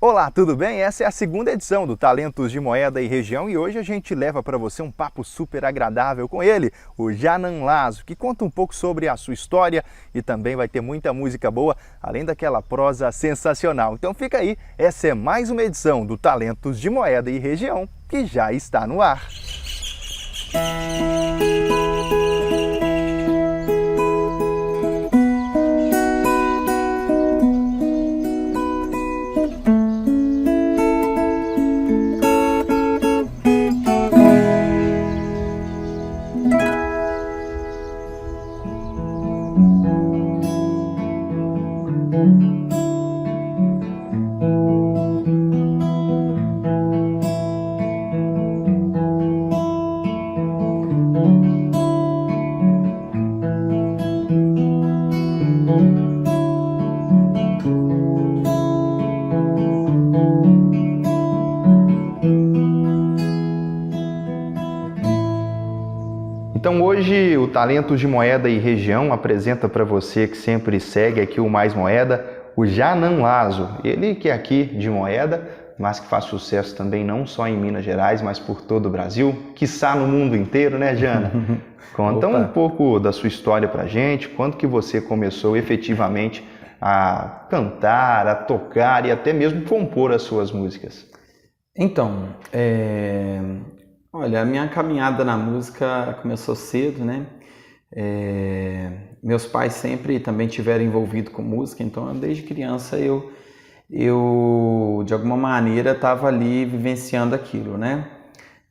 Olá, tudo bem? Essa é a segunda edição do Talentos de Moeda e Região e hoje a gente leva para você um papo super agradável com ele, o Janan Lazo, que conta um pouco sobre a sua história e também vai ter muita música boa, além daquela prosa sensacional. Então fica aí, essa é mais uma edição do Talentos de Moeda e Região, que já está no ar. Então hoje o Talentos de Moeda e Região apresenta para você que sempre segue aqui o Mais Moeda, o Janan Lazo. Ele que é aqui de Moeda, mas que faz sucesso também não só em Minas Gerais, mas por todo o Brasil, quiçá no mundo inteiro, né, Jana? Conta um pouco da sua história pra gente, quando que você começou efetivamente a cantar, a tocar e até mesmo compor as suas músicas. Então, olha, a minha caminhada na música começou cedo, né? Meus pais sempre também tiveram envolvido com música, então desde criança eu de alguma maneira estava ali vivenciando aquilo, né?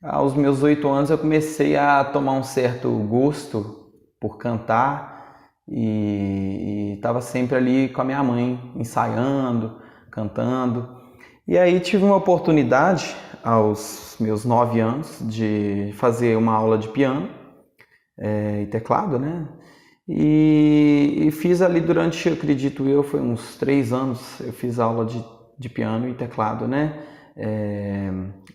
Aos meus 8 anos eu comecei a tomar um certo gosto por cantar e estava sempre ali com a minha mãe ensaiando, cantando. E aí tive uma oportunidade aos meus 9 anos de fazer uma aula de piano e teclado, né? E fiz ali durante, eu acredito eu, foi uns 3 anos, eu fiz aula de piano e teclado, né?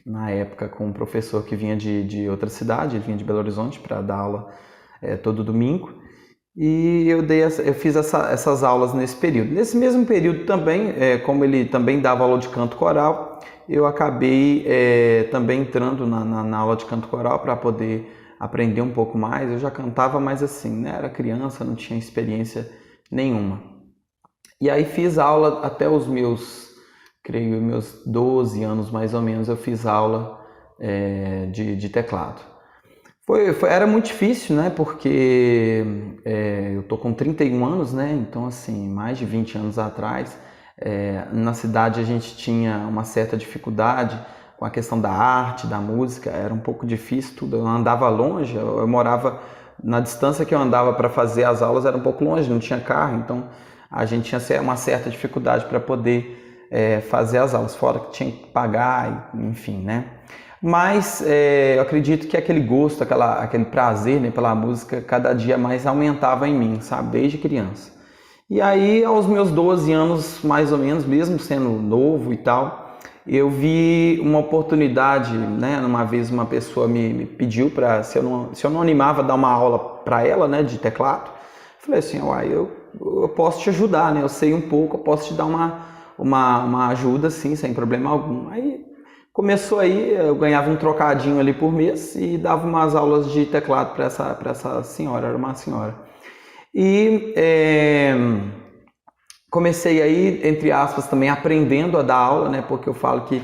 Na época com um professor que vinha de outra cidade, ele vinha de Belo Horizonte para dar aula todo domingo. E eu fiz essas aulas nesse período. Nesse mesmo período também, como ele também dava aula de canto coral, eu acabei também entrando na aula de canto coral para poder aprender um pouco mais. Eu já cantava, mas assim, né? Era criança, não tinha experiência nenhuma. E aí fiz aula até os meus 12 anos mais ou menos, eu fiz aula de teclado. Era muito difícil, né? Porque eu tô com 31 anos, né? Então, assim, mais de 20 anos atrás, na cidade a gente tinha uma certa dificuldade com a questão da arte, da música, era um pouco difícil tudo. Eu andava longe, eu morava, na distância que eu andava para fazer as aulas era um pouco longe, não tinha carro, então a gente tinha uma certa dificuldade para poder fazer as aulas, fora que tinha que pagar, enfim, né? Mas eu acredito que aquele gosto, aquele prazer, né, pela música, cada dia mais aumentava em mim, sabe? Desde criança. E aí, aos meus 12 anos, mais ou menos, mesmo sendo novo e tal, eu vi uma oportunidade, né? Uma vez uma pessoa me pediu para, se eu não animava a dar uma aula para ela, né, de teclado. Falei assim, eu posso te ajudar, né? Eu sei um pouco, eu posso te dar uma ajuda, sim, sem problema algum. Aí começou aí, eu ganhava um trocadinho ali por mês e dava umas aulas de teclado para essa senhora, era uma senhora. E comecei aí, entre aspas, também aprendendo a dar aula, né? Porque eu falo que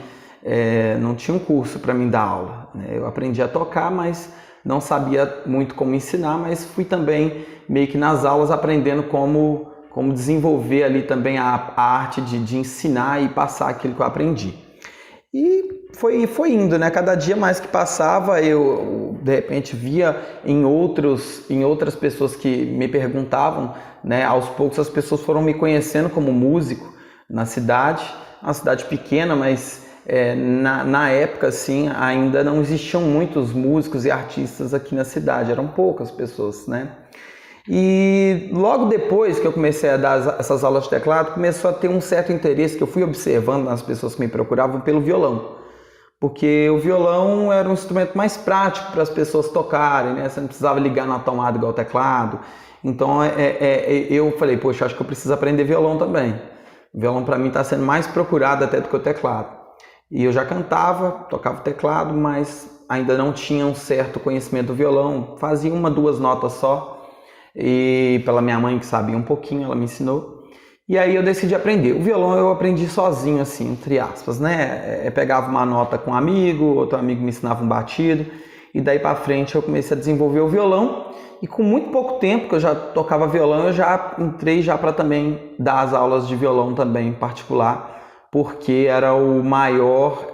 não tinha um curso para mim dar aula, né? Eu aprendi a tocar, mas não sabia muito como ensinar, mas fui também meio que nas aulas aprendendo como desenvolver ali também a arte de ensinar e passar aquilo que eu aprendi. E foi indo, né? Cada dia mais que passava, eu de repente via em outras pessoas que me perguntavam, né? Aos poucos as pessoas foram me conhecendo como músico na cidade, uma cidade pequena, mas na época assim ainda não existiam muitos músicos e artistas aqui na cidade, eram poucas pessoas, né? E logo depois que eu comecei a dar essas aulas de teclado, começou a ter um certo interesse que eu fui observando nas pessoas que me procuravam pelo violão. Porque o violão era um instrumento mais prático para as pessoas tocarem, né? Você não precisava ligar na tomada igual o teclado. Então eu falei, poxa, acho que eu preciso aprender violão também. O violão para mim está sendo mais procurado até do que o teclado. E eu já cantava, tocava o teclado, mas ainda não tinha um certo conhecimento do violão. Fazia 1, 2 notas só. E pela minha mãe, que sabia um pouquinho, ela me ensinou. E aí eu decidi aprender. O violão eu aprendi sozinho, assim, entre aspas, né? Eu pegava uma nota com um amigo, outro amigo me ensinava um batido. E daí para frente eu comecei a desenvolver o violão. E com muito pouco tempo que eu já tocava violão, eu já entrei já para também dar as aulas de violão também particular, porque era o maior,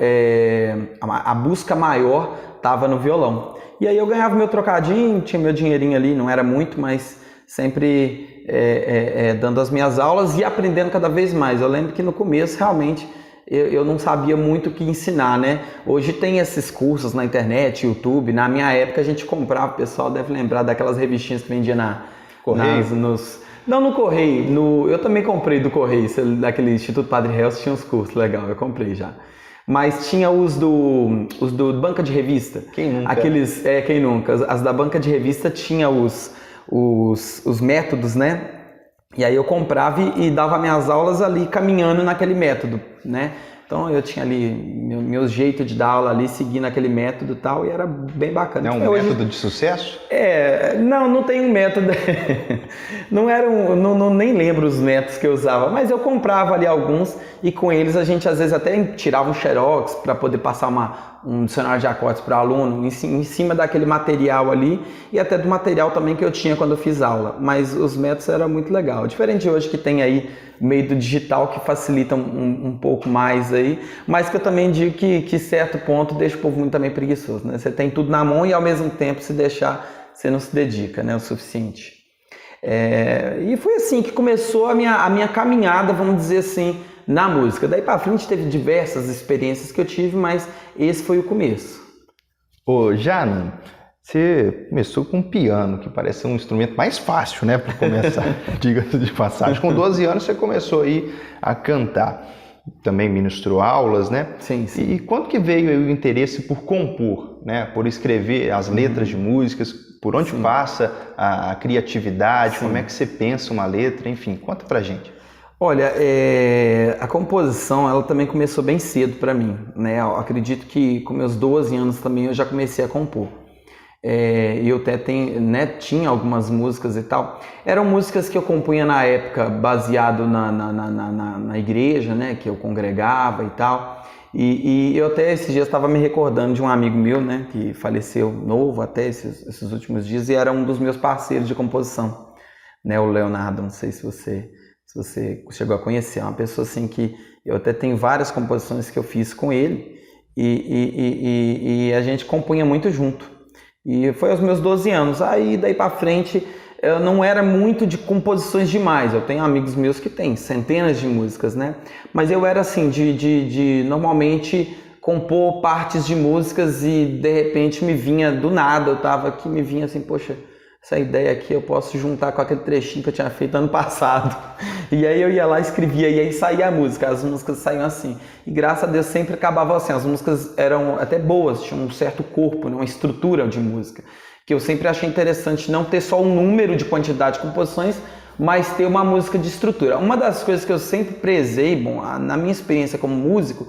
a busca maior estava no violão. E aí eu ganhava meu trocadinho, tinha meu dinheirinho ali, não era muito, mas sempre dando as minhas aulas e aprendendo cada vez mais. Eu lembro que no começo realmente eu não sabia muito o que ensinar, né? Hoje tem esses cursos na internet, YouTube. Na minha época a gente comprava, o pessoal deve lembrar daquelas revistinhas que vendia não no Correio, eu também comprei do Correio, daquele Instituto Padre Helson tinha uns cursos legal, eu comprei já. Mas tinha os do banca de revista. Quem nunca? Quem nunca. As da banca de revista tinha os métodos, né? E aí eu comprava e dava minhas aulas ali caminhando naquele método, né? Então eu tinha ali meu jeito de dar aula ali, seguindo aquele método e tal, e era bem bacana. É um método de sucesso? Não tem um método. Nem lembro os métodos que eu usava, mas eu comprava ali alguns e com eles a gente às vezes até tirava um xerox para poder passar um dicionário de acordes para o aluno em cima daquele material ali e até do material também que eu tinha quando eu fiz aula. Mas os métodos eram muito legal. Diferente de hoje que tem aí o meio do digital que facilita um pouco mais aí, mas que eu também digo que certo ponto deixa o povo muito também preguiçoso, né? Você tem tudo na mão e ao mesmo tempo se deixar, você não se dedica, né? O suficiente. E foi assim que começou a minha caminhada, vamos dizer assim, na música. Daí para frente teve diversas experiências que eu tive, mas esse foi o começo. Ô, Jana, você começou com piano, que parece ser um instrumento mais fácil, né, para começar, diga-se de passagem. Com 12 anos você começou aí a cantar. Também ministrou aulas, né? Sim. E quando que veio aí o interesse por compor, né? Por escrever as letras de músicas? Por onde passa a criatividade? Como é que você pensa uma letra? Enfim, conta pra gente. Olha, a composição ela também começou bem cedo para mim, né? Eu acredito que com meus 12 anos também eu já comecei a compor. E eu até tinha algumas músicas e tal. Eram músicas que eu compunha na época baseado na igreja, né? Que eu congregava e tal. E eu até esses dias estava me recordando de um amigo meu, né? Que faleceu novo até esses últimos dias e era um dos meus parceiros de composição, né? O Leonardo, não sei se você chegou a conhecer, é uma pessoa assim que eu até tenho várias composições que eu fiz com ele e a gente compunha muito junto. E foi aos meus 12 anos. Aí daí para frente eu não era muito de composições demais. Eu tenho amigos meus que têm centenas de músicas, né? Mas eu era assim de normalmente compor partes de músicas e de repente me vinha do nada. Eu tava aqui, me vinha assim, poxa, essa ideia aqui eu posso juntar com aquele trechinho que eu tinha feito ano passado. E aí eu ia lá, escrevia, e aí saía a música, as músicas saíam assim. E graças a Deus sempre acabavam assim, as músicas eram até boas, tinham um certo corpo, uma estrutura de música. Que eu sempre achei interessante não ter só um número de quantidade de composições, mas ter uma música de estrutura. Uma das coisas que eu sempre prezei, na minha experiência como músico,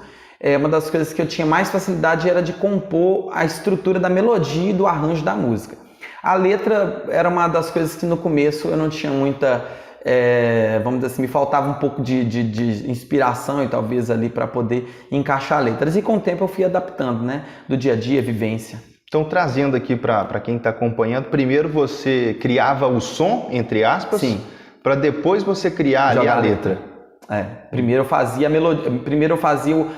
uma das coisas que eu tinha mais facilidade era de compor a estrutura da melodia e do arranjo da música. A letra era uma das coisas que no começo eu não tinha muita, vamos dizer assim, me faltava um pouco de inspiração e talvez ali para poder encaixar letras. E com o tempo eu fui adaptando, né? Do dia a dia, vivência. Então, trazendo aqui para quem está acompanhando, primeiro você criava o som, entre aspas, para depois você criar ali a letra. Primeiro eu fazia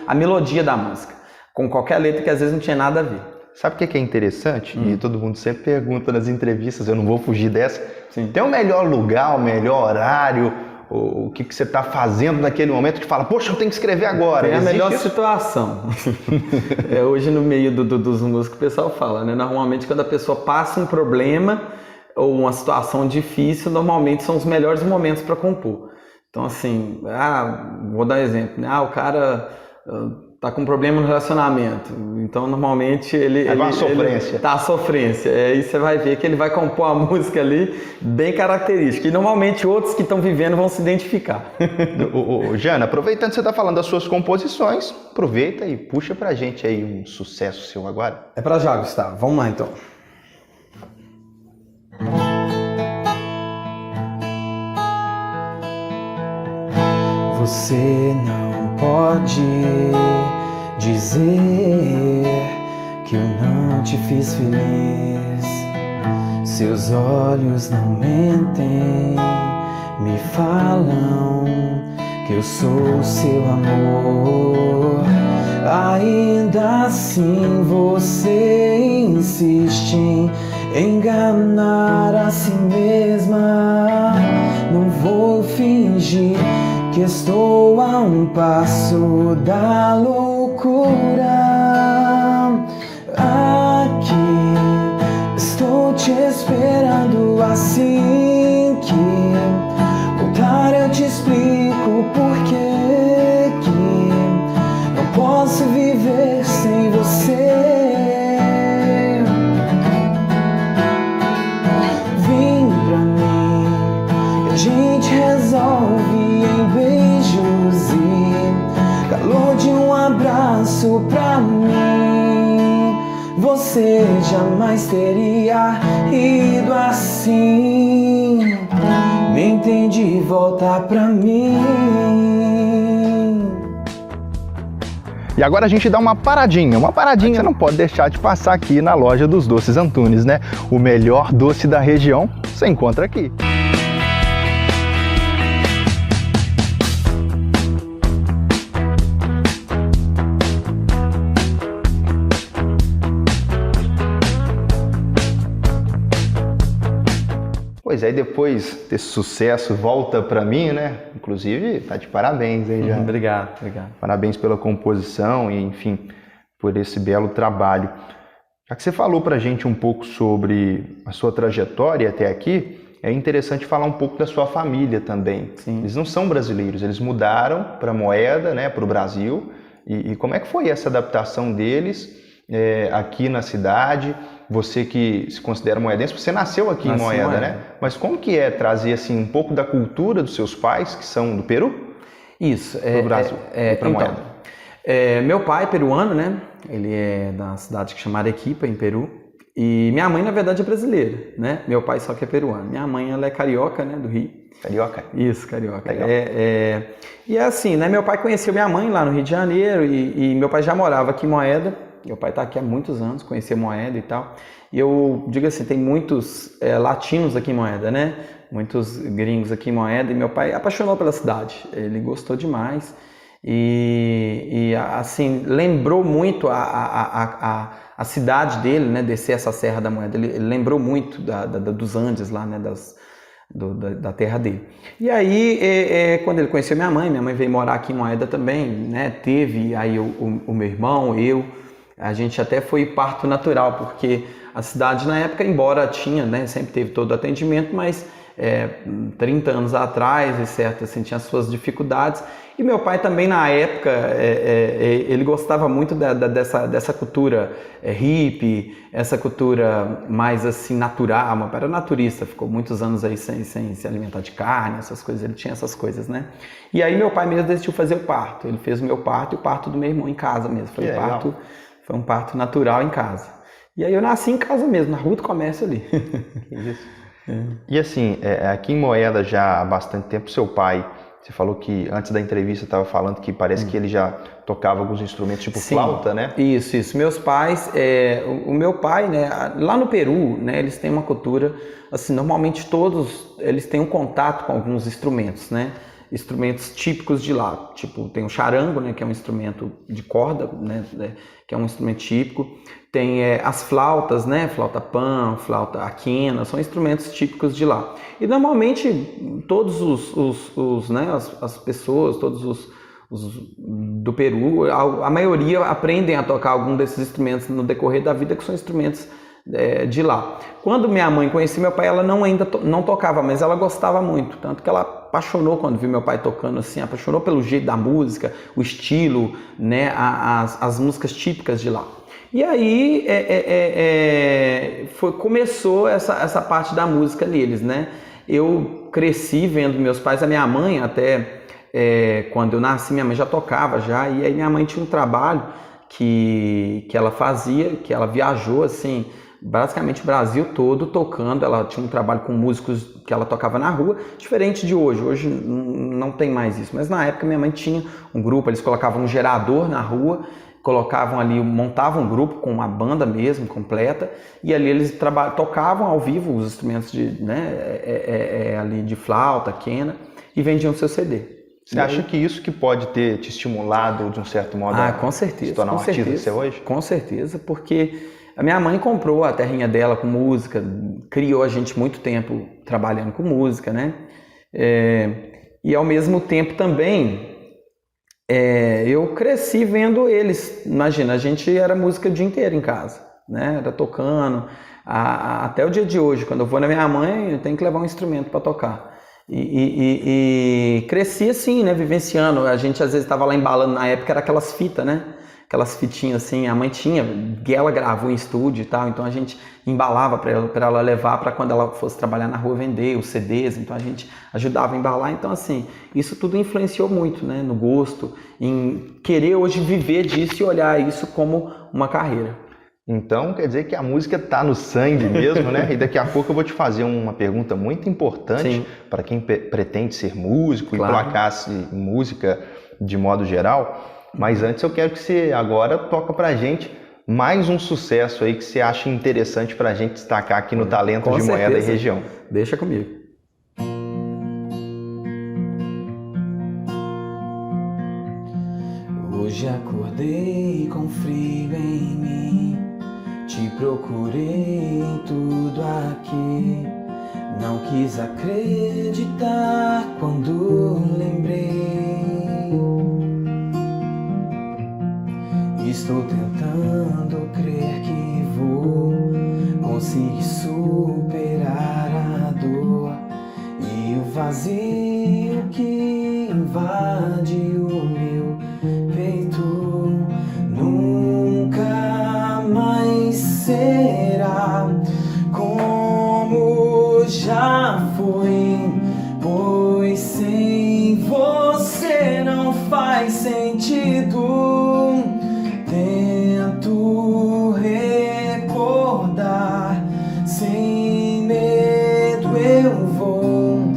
a melodia da música, com qualquer letra que às vezes não tinha nada a ver. Sabe o que é interessante? E todo mundo sempre pergunta nas entrevistas, eu não vou fugir dessa. Sim. Tem o melhor lugar, o melhor horário, o que você está fazendo naquele momento que fala, poxa, eu tenho que escrever agora. É a melhor situação. Hoje no meio dos músicos o pessoal fala, né? Normalmente quando a pessoa passa um problema ou uma situação difícil, normalmente são os melhores momentos para compor. Então assim, vou dar um exemplo, né? O cara tá com problema no relacionamento. Então, normalmente, ele tá a sofrência. Aí você vai ver que ele vai compor a música ali bem característica. E, normalmente, outros que estão vivendo vão se identificar. Jana, aproveitando que você está falando das suas composições, aproveita e puxa pra gente aí um sucesso seu agora. É pra já, Gustavo. Vamos lá, então. Você não pode dizer que eu não te fiz feliz. Seus olhos não mentem, me falam que eu sou o seu amor. Ainda assim você insiste em enganar a si mesma. Não vou fingir que estou a um passo da loucura. Aqui estou te esperando, assim que voltar eu te explico por que não posso viver sem você. Vem pra mim, a gente resolve em beijos e calor de um abraço pra mim. Você jamais teria ido assim. Me entende, volta pra mim. E agora a gente dá uma paradinha você não pode deixar de passar aqui na loja dos Doces Antunes, né? O melhor doce da região você encontra aqui. Pois é, e depois desse sucesso, volta pra mim, né? Inclusive, tá de parabéns, hein, já. Obrigado. Parabéns pela composição e, enfim, por esse belo trabalho. Já que você falou pra gente um pouco sobre a sua trajetória até aqui, é interessante falar um pouco da sua família também. Sim. Eles não são brasileiros, eles mudaram para Moeda, né, para o Brasil. E como é que foi essa adaptação deles aqui na cidade? Você que se considera moedense, você nasceu aqui em Moeda, né? Mas como que é trazer assim um pouco da cultura dos seus pais, que são do Peru? Isso, para o Brasil, para Moeda. Meu pai é peruano, né? Ele é da cidade que chama Arequipa, em Peru. E minha mãe, na verdade, é brasileira, né? Meu pai só que é peruano. Minha mãe, ela é carioca, né? Do Rio. Carioca? Isso, carioca. Legal. E é assim, né? Meu pai conheceu minha mãe lá no Rio de Janeiro e meu pai já morava aqui em Moeda. Meu pai está aqui há muitos anos, conhecia Moeda e tal. E eu digo assim, tem muitos latinos aqui em Moeda, né? Muitos gringos aqui em Moeda. E meu pai apaixonou pela cidade. Ele gostou demais. E assim, lembrou muito a cidade dele, né? Descer essa Serra da Moeda. Ele lembrou muito dos Andes lá, né? Da terra dele. E aí, quando ele conheceu minha mãe veio morar aqui em Moeda também, né? Teve aí o meu irmão, eu. A gente até foi parto natural, porque a cidade na época, embora tinha, né, sempre teve todo o atendimento, mas 30 anos atrás, certo, assim, tinha suas dificuldades. E meu pai também na época, ele gostava muito dessa cultura hippie, essa cultura mais assim natural, uma era naturista, ficou muitos anos aí sem se alimentar de carne, essas coisas, ele tinha essas coisas, né? E aí meu pai mesmo decidiu fazer o parto, ele fez o meu parto e o parto do meu irmão em casa mesmo, foi um parto natural em casa. E aí eu nasci em casa mesmo, na Rua do Comércio ali. Isso. E assim, aqui em Moeda já há bastante tempo, seu pai, você falou que antes da entrevista estava falando que parece que ele já tocava alguns instrumentos tipo Sim, flauta, né? Isso. Meus pais, o meu pai, né, lá no Peru, né, eles têm uma cultura, assim, normalmente todos, eles têm um contato com alguns instrumentos, né? Instrumentos típicos de lá, tipo, tem o charango, né, que é um instrumento de corda, né, que é um instrumento típico. Tem as flautas, né, flauta pan, flauta a quena, são instrumentos típicos de lá. E normalmente todos né, as pessoas, todos os do Peru, a maioria aprendem a tocar algum desses instrumentos no decorrer da vida, que são instrumentos de lá. Quando minha mãe conhecia meu pai, ela ainda não tocava, mas ela gostava muito, tanto que ela apaixonou quando viu meu pai tocando assim, apaixonou pelo jeito da música, o estilo, né, as músicas típicas de lá. E aí começou essa parte da música neles, né? Eu cresci vendo meus pais, a minha mãe até, quando eu nasci, minha mãe já tocava já, e aí minha mãe tinha um trabalho que ela fazia, que ela viajou assim, basicamente o Brasil todo tocando. Ela tinha um trabalho com músicos que ela tocava na rua, diferente de hoje não tem mais isso, mas na época minha mãe tinha um grupo, eles colocavam um gerador na rua, colocavam ali, montavam um grupo com uma banda mesmo, completa, e ali eles tocavam ao vivo os instrumentos ali de flauta, quena, e vendiam seu CD. Você acha que isso que pode ter te estimulado, de um certo modo, com certeza, se tornar um artista que você é hoje? Com certeza, porque a minha mãe comprou a terrinha dela com música, criou a gente muito tempo trabalhando com música, né? E ao mesmo tempo também, eu cresci vendo eles. Imagina, a gente era música o dia inteiro em casa, né? Era tocando, até o dia de hoje, quando eu vou na minha mãe, eu tenho que levar um instrumento para tocar. E cresci assim, né, vivenciando. A gente às vezes estava lá embalando, na época era aquelas fitas, né, aquelas fitinhas assim, a mãe tinha, ela gravou em estúdio e tal, então a gente embalava para ela levar para quando ela fosse trabalhar na rua vender os CDs, então a gente ajudava a embalar. Então assim, isso tudo influenciou muito, né, no gosto, em querer hoje viver disso e olhar isso como uma carreira. Então, quer dizer que a música está no sangue mesmo, né? E daqui a pouco eu vou te fazer uma pergunta muito importante para quem pretende ser músico, claro, e placar-se em música de modo geral. Mas antes eu quero que você agora toca pra gente mais um sucesso aí que você acha interessante pra gente destacar aqui no Talento de Moeda e Região. Deixa comigo. Hoje acordei com frio em mim, te procurei em tudo aqui, não quis acreditar quando lembrei. Estou tentando crer que vou conseguir superar a dor e o vazio que invade o meu peito. Nunca mais será como já foi, pois sem você não faz sentido. Tento recordar, sem medo eu vou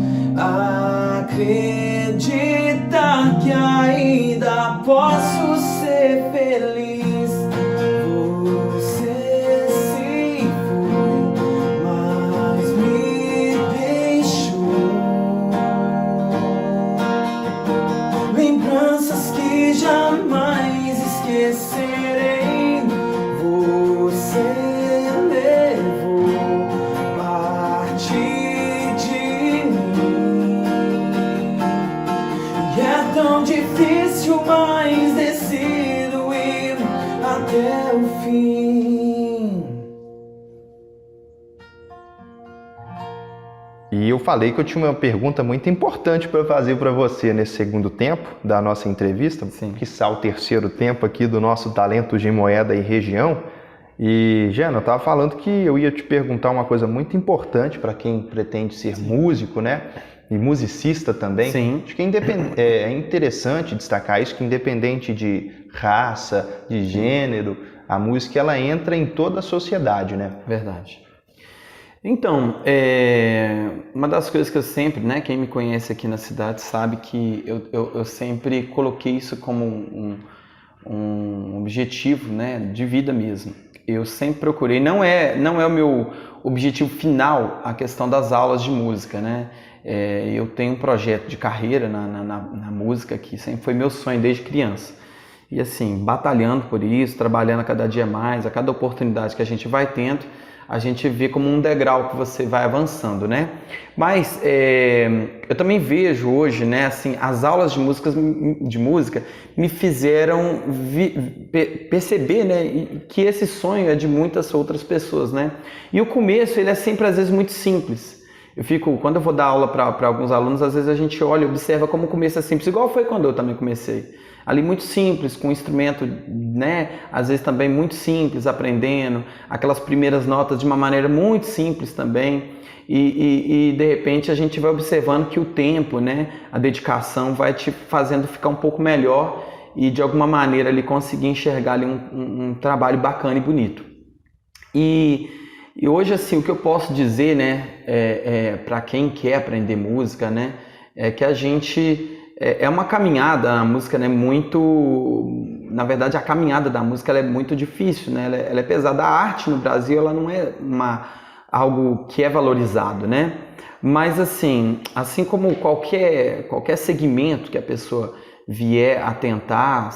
acreditar que ainda posso ser feliz. Você se foi, mas me deixou lembranças que jamais esquecerei. Você levou parte de mim e é tão difícil, mas decido ir até o fim. E eu falei que eu tinha uma pergunta muito importante para fazer para você nesse segundo tempo da nossa entrevista, quiçá o terceiro tempo aqui do nosso Talento de Moeda e Região. E, Jana, eu estava falando que eu ia te perguntar uma coisa muito importante para quem pretende ser músico, né? E musicista também. Sim. Acho que é interessante destacar isso, que independente de raça, de gênero, a música ela entra em toda a sociedade, né? Verdade. Então, uma das coisas que eu sempre, né, quem me conhece aqui na cidade sabe que eu sempre coloquei isso como um objetivo, né, de vida mesmo. Eu sempre procurei, não é o meu objetivo final a questão das aulas de música, né? Eu tenho um projeto de carreira na música que sempre foi meu sonho desde criança. E assim, batalhando por isso, trabalhando a cada dia mais, a cada oportunidade que a gente vai tendo, a gente vê como um degrau que você vai avançando, né? Mas eu também vejo hoje, né, assim, as aulas de música me fizeram perceber, né, que esse sonho é de muitas outras pessoas, né? E o começo, ele é sempre, às vezes, muito simples. Quando eu vou dar aula para alguns alunos, às vezes a gente olha e observa como o começo é simples, igual foi quando eu também comecei. Ali muito simples, com um instrumento, né, às vezes também muito simples, aprendendo, aquelas primeiras notas de uma maneira muito simples também, e de repente a gente vai observando que o tempo, né, a dedicação vai te fazendo ficar um pouco melhor e de alguma maneira ali conseguir enxergar ali um trabalho bacana e bonito. E hoje, assim, o que eu posso dizer, né, para quem quer aprender música, né, é que a gente... É uma caminhada, a música, né, na verdade a caminhada da música ela é muito difícil, né, ela é pesada. A arte no Brasil ela não é algo que é valorizado, né, mas assim como qualquer segmento que a pessoa vier a tentar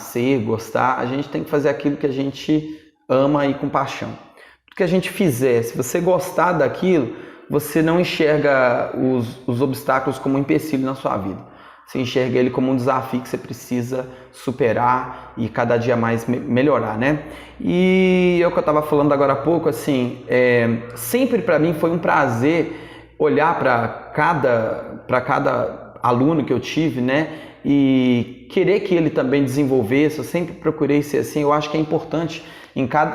gostar, a gente tem que fazer aquilo que a gente ama e com paixão. Tudo que a gente fizer, se você gostar daquilo, você não enxerga os obstáculos como um empecilho na sua vida. Você enxerga ele como um desafio que você precisa superar e cada dia mais melhorar, né? E é o que eu estava falando agora há pouco, assim, sempre para mim foi um prazer olhar para cada aluno que eu tive, né? E querer que ele também desenvolvesse. Eu sempre procurei ser assim. Eu acho que é importante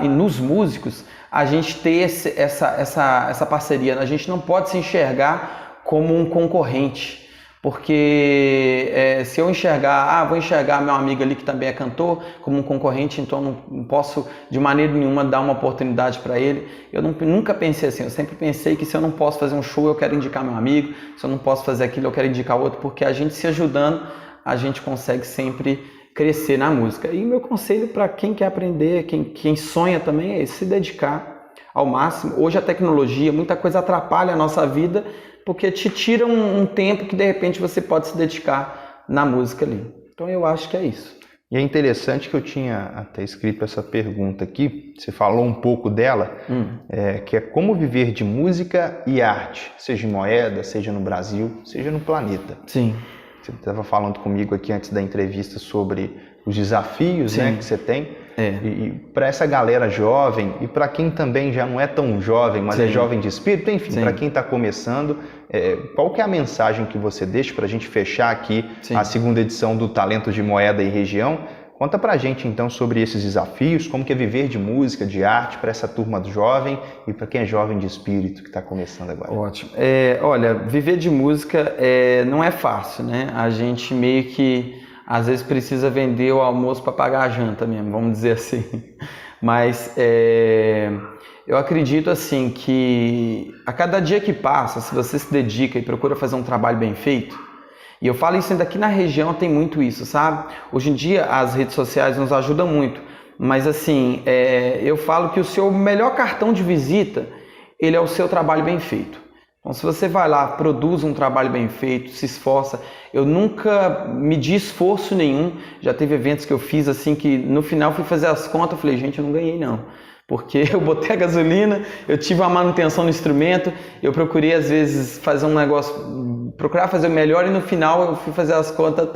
nos músicos a gente ter essa parceria. A gente não pode se enxergar como um concorrente. Porque se eu vou enxergar meu amigo ali que também é cantor como um concorrente, então não posso de maneira nenhuma dar uma oportunidade para ele. Eu nunca pensei assim, eu sempre pensei que se eu não posso fazer um show, eu quero indicar meu amigo, se eu não posso fazer aquilo, eu quero indicar outro, porque a gente se ajudando, a gente consegue sempre crescer na música. E meu conselho para quem quer aprender, quem sonha também é se dedicar ao máximo. Hoje a tecnologia, muita coisa atrapalha a nossa vida, porque te tira um tempo que de repente você pode se dedicar na música ali. Então eu acho que é isso. E é interessante que eu tinha até escrito essa pergunta aqui, você falou um pouco dela, que é como viver de música e arte, seja em Moeda, seja no Brasil, seja no planeta. Sim. Você estava falando comigo aqui antes da entrevista sobre os desafios, né, que você tem. E para essa galera jovem, e para quem também já não é tão jovem, mas é jovem de espírito, enfim, para quem está começando, qual que é a mensagem que você deixa para a gente fechar aqui a segunda edição do Talentos de Moeda e Região? Conta para a gente então sobre esses desafios, como que é viver de música, de arte para essa turma jovem e para quem é jovem de espírito que está começando agora. Ótimo. Olha, viver de música não é fácil, né? A gente meio que às vezes precisa vender o almoço para pagar a janta mesmo, vamos dizer assim. Mas eu acredito assim que a cada dia que passa, se você se dedica e procura fazer um trabalho bem feito, e eu falo isso ainda aqui na região tem muito isso, sabe? Hoje em dia as redes sociais nos ajudam muito, mas assim, eu falo que o seu melhor cartão de visita, ele é o seu trabalho bem feito. Então, se você vai lá, produz um trabalho bem feito, se esforça, eu nunca medi esforço nenhum, já teve eventos que eu fiz assim que no final fui fazer as contas, eu falei, gente, eu não ganhei não, porque eu botei a gasolina, eu tive a manutenção no instrumento, eu procurei às vezes fazer um negócio, procurar fazer o melhor e no final eu fui fazer as contas,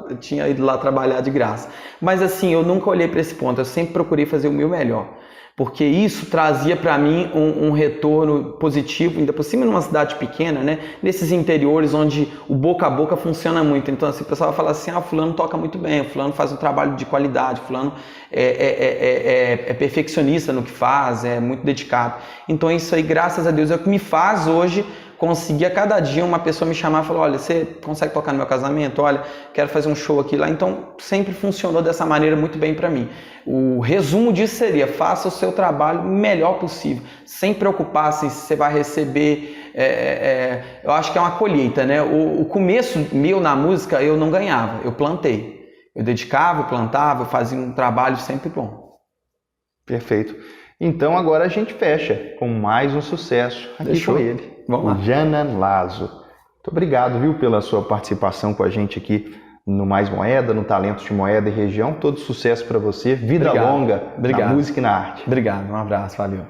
eu tinha ido lá trabalhar de graça. Mas assim, eu nunca olhei para esse ponto, eu sempre procurei fazer o meu melhor. Porque isso trazia para mim um retorno positivo, ainda por cima numa cidade pequena, né? Nesses interiores onde o boca a boca funciona muito. Então, assim, o pessoal fala assim, fulano toca muito bem, fulano faz um trabalho de qualidade, fulano é perfeccionista no que faz, é muito dedicado. Então, isso aí, graças a Deus, é o que me faz hoje conseguir a cada dia uma pessoa me chamar e falar, olha, você consegue tocar no meu casamento? Olha, quero fazer um show aqui lá. Então, sempre funcionou dessa maneira muito bem para mim. O resumo disso seria, faça o seu trabalho o melhor possível, sem preocupar se você vai receber, eu acho que é uma colheita, né? O começo meu na música, eu não ganhava, eu plantei. Eu dedicava, eu plantava, eu fazia um trabalho sempre bom. Perfeito. Então, agora a gente fecha com mais um sucesso aqui com ele. Vamos lá. O Janan Lazo. Muito obrigado, viu, pela sua participação com a gente aqui no Mais Moeda, no Talentos de Moeda e Região. Todo sucesso para você. Vida longa na música e na arte. Obrigado. Um abraço. Valeu.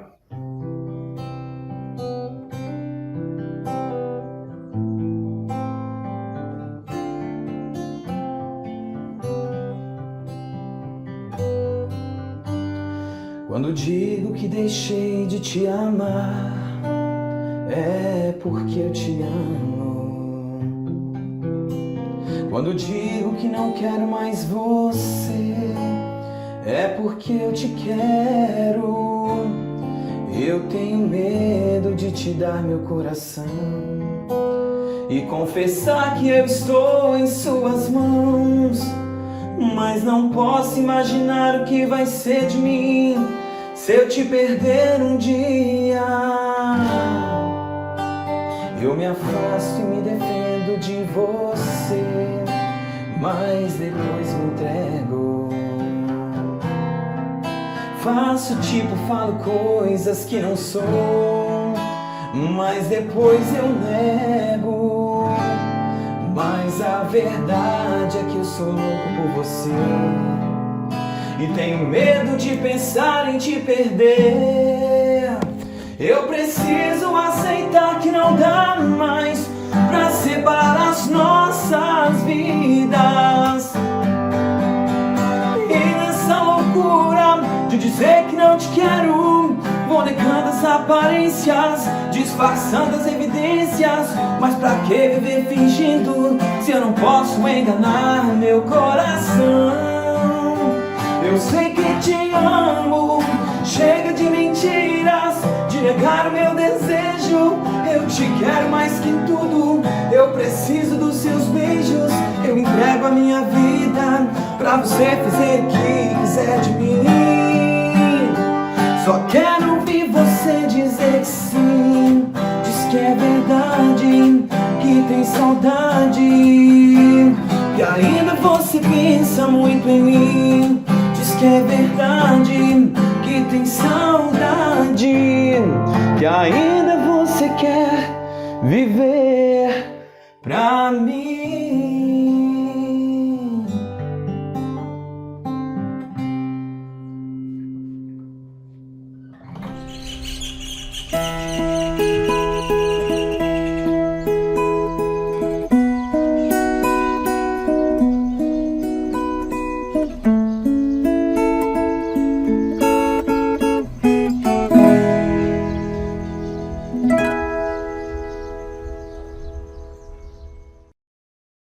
Quando digo que deixei de te amar, é porque eu te amo. Quando digo que não quero mais você, é porque eu te quero. Eu tenho medo de te dar meu coração e confessar que eu estou em suas mãos, mas não posso imaginar o que vai ser de mim se eu te perder um dia. Eu me afasto e me defendo de você, mas depois me entrego. Faço tipo, falo coisas que não sou, mas depois eu nego. Mas a verdade é que eu sou louco por você e tenho medo de pensar em te perder. Eu preciso aceitar que não dá mais pra separar as nossas vidas. E nessa loucura de dizer que não te quero, vou negando as aparências, disfarçando as evidências. Mas pra que viver fingindo se eu não posso enganar meu coração? Eu sei que te amo, chega de mentiras, de negar o meu desejo. Eu te quero mais que tudo, eu preciso dos seus beijos. Eu entrego a minha vida pra você fazer o que quiser de mim. Só quero ouvir você dizer que sim. Diz que é verdade, que tem saudade, que ainda você pensa muito em mim. Diz que é verdade, que tem saudade, que ainda você quer viver pra mim.